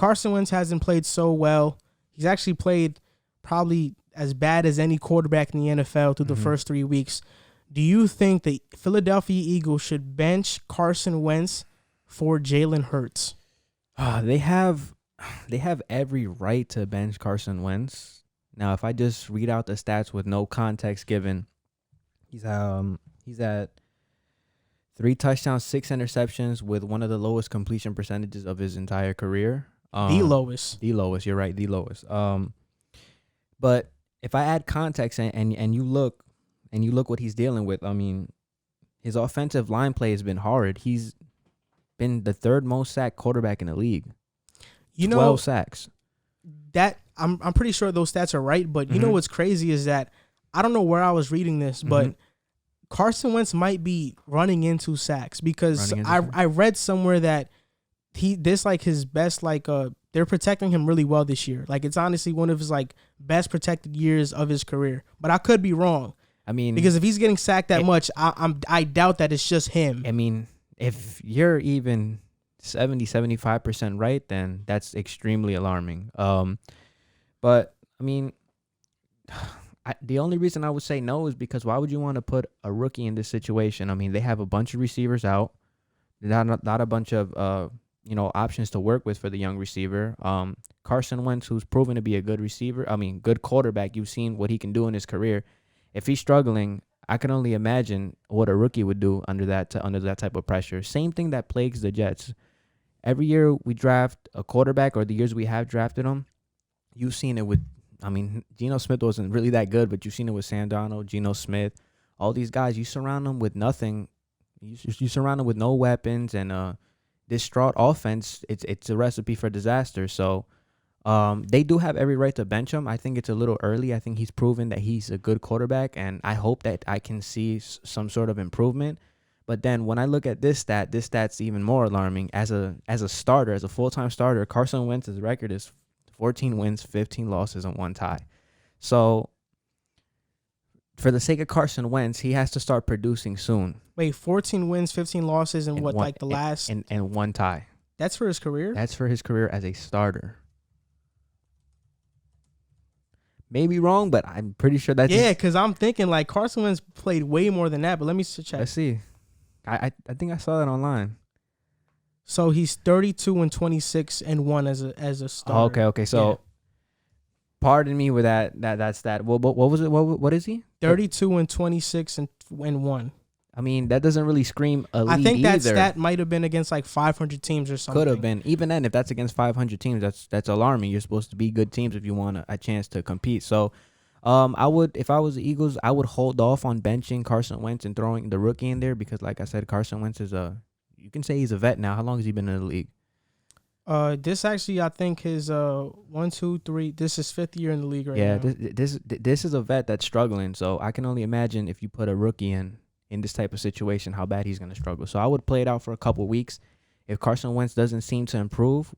Carson Wentz hasn't played so well. He's actually played probably as bad as any quarterback in the NFL through the first 3 weeks. Do you think the Philadelphia Eagles should bench Carson Wentz for Jalen Hurts? They have every right to bench Carson Wentz. Now, if I just read out the stats with no context given, he's at 3 touchdowns, 6 interceptions with one of the lowest completion percentages of his entire career. The lowest. The lowest. You're right. The lowest. But if I add context and you look what he's dealing with, I mean, his offensive line play has been hard. He's been the 3rd most sacked quarterback in the league. 12 sacks. That I'm pretty sure those stats are right, but you know what's crazy is that I don't know where I was reading this, but Carson Wentz might be running into sacks because I read somewhere that this like his best they're protecting him really well this year. Like it's honestly one of his like best protected years of his career. But I could be wrong. I mean, because if he's getting sacked that much, I doubt that it's just him. I mean, if you're even 70-75% right, then that's extremely alarming. But I mean, the only reason I would say no is because why would you want to put a rookie in this situation? I mean, they have a bunch of receivers out, not a bunch of options to work with for the young receiver. Carson Wentz, who's proven to be a good receiver, good quarterback. You've seen what he can do in his career. If he's struggling, I can only imagine what a rookie would do under that type of pressure. Same thing that plagues the Jets. Every year we draft a quarterback, or the years we have drafted them, you've seen it with, Geno Smith wasn't really that good, but you've seen it with Sam Darnold, Geno Smith, all these guys. You surround them with nothing. You surround them with no weapons and distraught offense. It's a recipe for disaster. So they do have every right to bench him. I think it's a little early. I think he's proven that he's a good quarterback, and I hope that I can see some sort of improvement. But then when I look at this stat's even more alarming. As a starter, as a full-time starter, Carson Wentz's record is 14 wins, 15 losses, and 1 tie. So for the sake of Carson Wentz, he has to start producing soon. Wait, 14 wins, 15 losses, and what, like the last? And 1 tie. That's for his career? That's for his career as a starter. Maybe wrong, but I'm pretty sure that's... Yeah, because I'm thinking like Carson Wentz played way more than that, but let me check. Let's see. I think I saw that online. So he's 32-26-1 as a starter. Okay. So, pardon me with that stat. What was it? What is he? 32-26-1. I mean, that doesn't really scream elite. I think that either. stat might have been against like 500 teams or something. Could have been. Even then, if that's against 500 teams, that's alarming. You're supposed to be good teams if you want a chance to compete. So, I would, if I was the Eagles, I would hold off on benching Carson Wentz and throwing the rookie in there because, like I said, Carson Wentz is you can say he's a vet now. How long has he been in the league? This actually, I think his 1, 2, 3. This is 5th year in the league right now. Yeah, this is a vet that's struggling. So I can only imagine if you put a rookie in this type of situation, how bad he's going to struggle. So I would play it out for a couple weeks. If Carson Wentz doesn't seem to improve,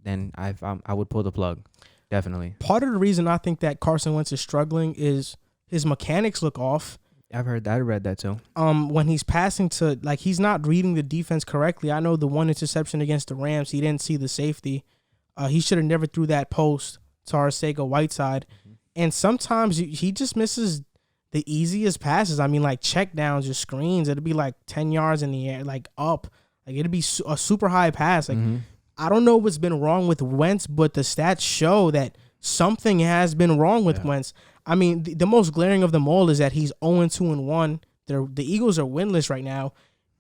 then I would pull the plug. Definitely. Part of the reason I think that Carson Wentz is struggling is his mechanics look off. I've heard that. I read that too. When he's passing to, like, he's not reading the defense correctly. I know the 1 interception against the Rams, he didn't see the safety. He should have never threw that post to Arcega-Whiteside. Mm-hmm. And sometimes he just misses the easiest passes. I mean, like check downs or screens. It'd be like 10 yards in the air, like up. Like it'd be a super high pass. Like I don't know what's been wrong with Wentz, but the stats show that something has been wrong with Wentz. I mean, the most glaring of them all is that he's 0-2-1. The Eagles are winless right now.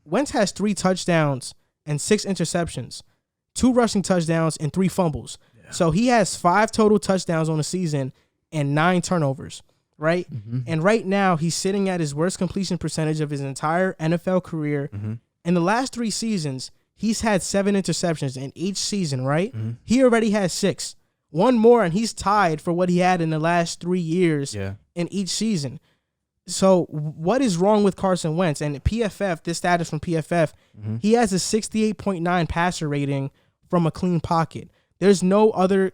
Wentz has 3 touchdowns and 6 interceptions, 2 rushing touchdowns and 3 fumbles. Yeah. So he has 5 total touchdowns on the season and 9 turnovers, right? Mm-hmm. And right now he's sitting at his worst completion percentage of his entire NFL career. Mm-hmm. In the last 3 seasons, he's had 7 interceptions in each season, right? Mm-hmm. He already has 6. 1 more, and he's tied for what he had in the last 3 years in each season. So what is wrong with Carson Wentz? And PFF, this stat is from PFF, he has a 68.9 passer rating from a clean pocket. There's no other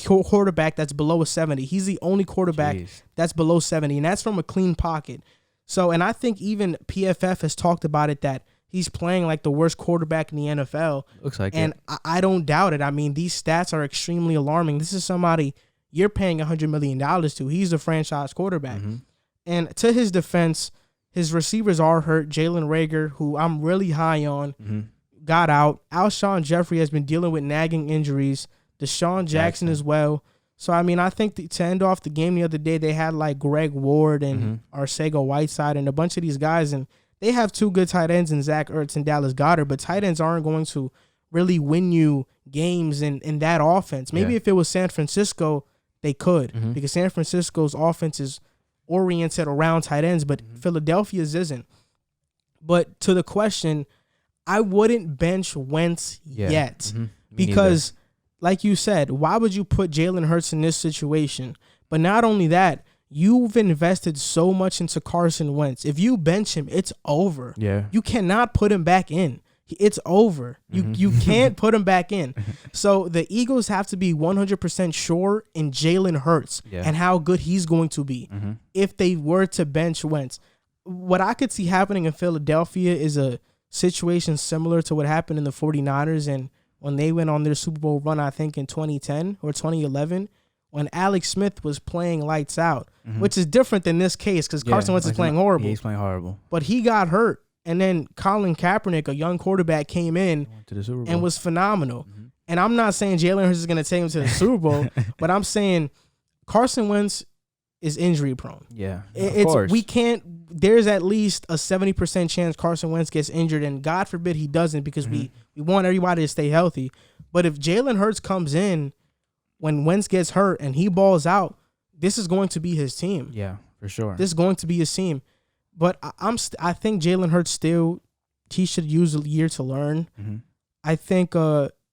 quarterback that's below a 70. He's the only quarterback that's below 70, and that's from a clean pocket. So, and I think even PFF has talked about it that he's playing like the worst quarterback in the NFL. Looks like and it. I don't doubt it. I mean, these stats are extremely alarming. This is somebody you're paying $100 million to. He's a franchise quarterback. Mm-hmm. And to his defense, his receivers are hurt. Jalen Reagor, who I'm really high on, got out. Alshon Jeffrey has been dealing with nagging injuries. Deshaun Jackson as well. So, I mean, I think to end off the game the other day, they had like Greg Ward and Arcega-Whiteside and a bunch of these guys, and they have two good tight ends in Zach Ertz and Dallas Goedert, but tight ends aren't going to really win you games in that offense. Maybe if it was San Francisco, they could, because San Francisco's offense is oriented around tight ends, but Philadelphia's isn't. But to the question, I wouldn't bench Wentz yet because, like you said, why would you put Jalen Hurts in this situation? But not only that, you've invested so much into Carson Wentz. If you bench him, it's over. Yeah. You cannot put him back in. It's over. You can't put him back in. So the Eagles have to be 100% sure in Jalen Hurts and how good he's going to be if they were to bench Wentz. What I could see happening in Philadelphia is a situation similar to what happened in the 49ers and when they went on their Super Bowl run, I think in 2010 or 2011, when Alex Smith was playing lights out, which is different than this case because Carson Wentz is playing horrible. Yeah, he's playing horrible. But he got hurt. And then Colin Kaepernick, a young quarterback, came in to the Super Bowl and was phenomenal. And I'm not saying Jalen Hurts is going to take him to the Super Bowl, but I'm saying Carson Wentz is injury prone. Yeah, of course. We can't. There's at least a 70% chance Carson Wentz gets injured, and God forbid he doesn't, because we want everybody to stay healthy. But if Jalen Hurts comes in when Wentz gets hurt and he balls out, this is going to be his team. Yeah, for sure. This is going to be his team. But I think Jalen Hurts still, he should use a year to learn. I think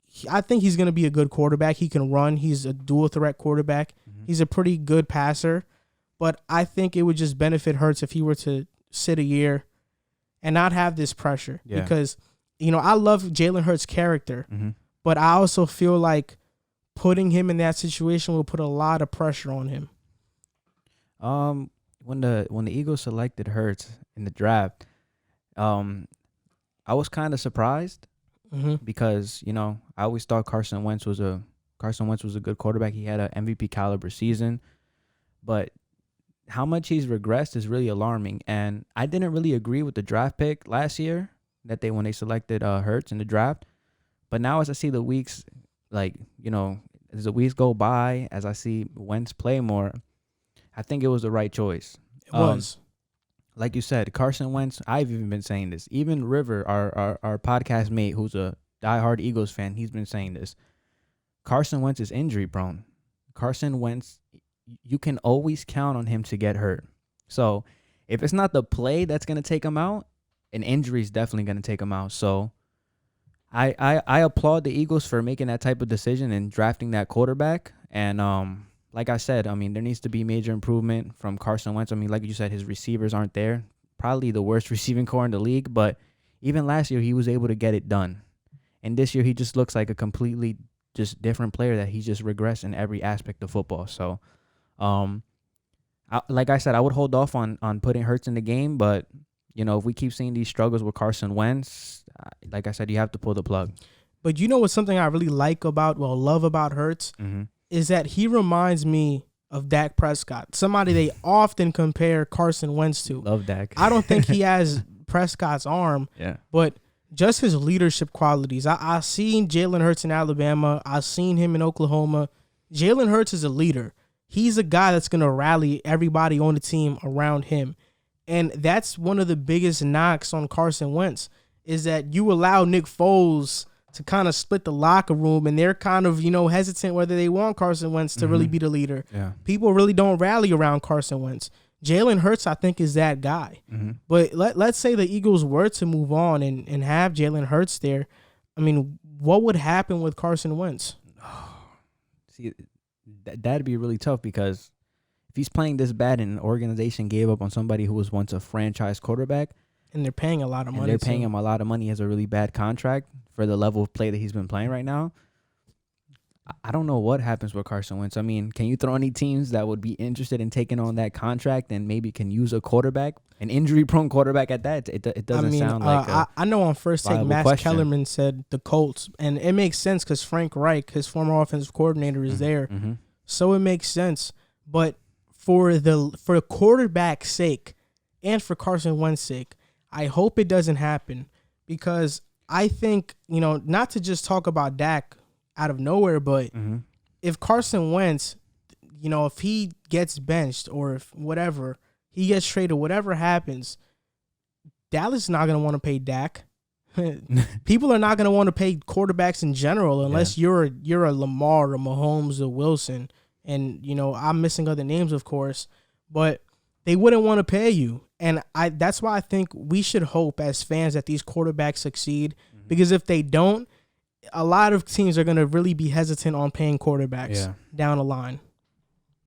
he's going to be a good quarterback. He can run. He's a dual threat quarterback. He's a pretty good passer. But I think it would just benefit Hurts if he were to sit a year and not have this pressure. Yeah. Because, I love Jalen Hurts' character, but I also feel like putting him in that situation will put a lot of pressure on him. When the Eagles selected Hurts in the draft, I was kind of surprised because I always thought Carson Wentz was a good quarterback. He had an MVP caliber season, but how much he's regressed is really alarming. And I didn't really agree with the draft pick last year when they selected Hurts in the draft. But now as I see the weeks, as the weeks go by, as I see Wentz play more, I think it was the right choice. It was. Like you said, Carson Wentz, I've even been saying this. Even River, our podcast mate, who's a diehard Eagles fan, he's been saying this. Carson Wentz is injury prone. Carson Wentz, you can always count on him to get hurt. So if it's not the play that's going to take him out, an injury is definitely going to take him out. So I applaud the Eagles for making that type of decision and drafting that quarterback. And like I said, there needs to be major improvement from Carson Wentz. Like you said, his receivers aren't there. Probably the worst receiving core in the league. But even last year, he was able to get it done. And this year, he just looks like a completely just different player that he's just regressed in every aspect of football. So, like I said, I would hold off on putting Hurts in the game. But, if we keep seeing these struggles with Carson Wentz, like I said, you have to pull the plug. But what's something I really love about Hurts? Is that he reminds me of Dak Prescott, somebody they often compare Carson Wentz to. Love Dak. I don't think he has Prescott's arm, but just his leadership qualities. I've seen Jalen Hurts in Alabama. I've seen him in Oklahoma. Jalen Hurts is a leader. He's a guy that's going to rally everybody on the team around him. And that's one of the biggest knocks on Carson Wentz is that you allow Nick Foles to kind of split the locker room, and they're kind of, hesitant whether they want Carson Wentz to really be the leader. Yeah. People really don't rally around Carson Wentz. Jalen Hurts, I think, is that guy. But let's say the Eagles were to move on and have Jalen Hurts there. What would happen with Carson Wentz? See, that'd be really tough because if he's playing this bad and an organization gave up on somebody who was once a franchise quarterback, and they're paying a lot of money. They're paying him a lot of money. He has a really bad contract for the level of play that he's been playing right now. I don't know what happens with Carson Wentz. I mean, can you throw any teams that would be interested in taking on that contract and maybe can use a quarterback, an injury-prone quarterback at that? It doesn't sound like I know on First Take, Max question. Kellerman said the Colts, and it makes sense because Frank Reich, his former offensive coordinator, is there, so it makes sense. But for the quarterback's sake and for Carson Wentz's sake, I hope it doesn't happen because I think, not to just talk about Dak out of nowhere, but if Carson Wentz, if he gets benched or if whatever, he gets traded, whatever happens, Dallas is not going to want to pay Dak. People are not going to want to pay quarterbacks in general unless you're a Lamar, a Mahomes, a Wilson. And, I'm missing other names, of course, but they wouldn't want to pay you. And that's why I think we should hope as fans that these quarterbacks succeed, because if they don't, a lot of teams are going to really be hesitant on paying quarterbacks down the line.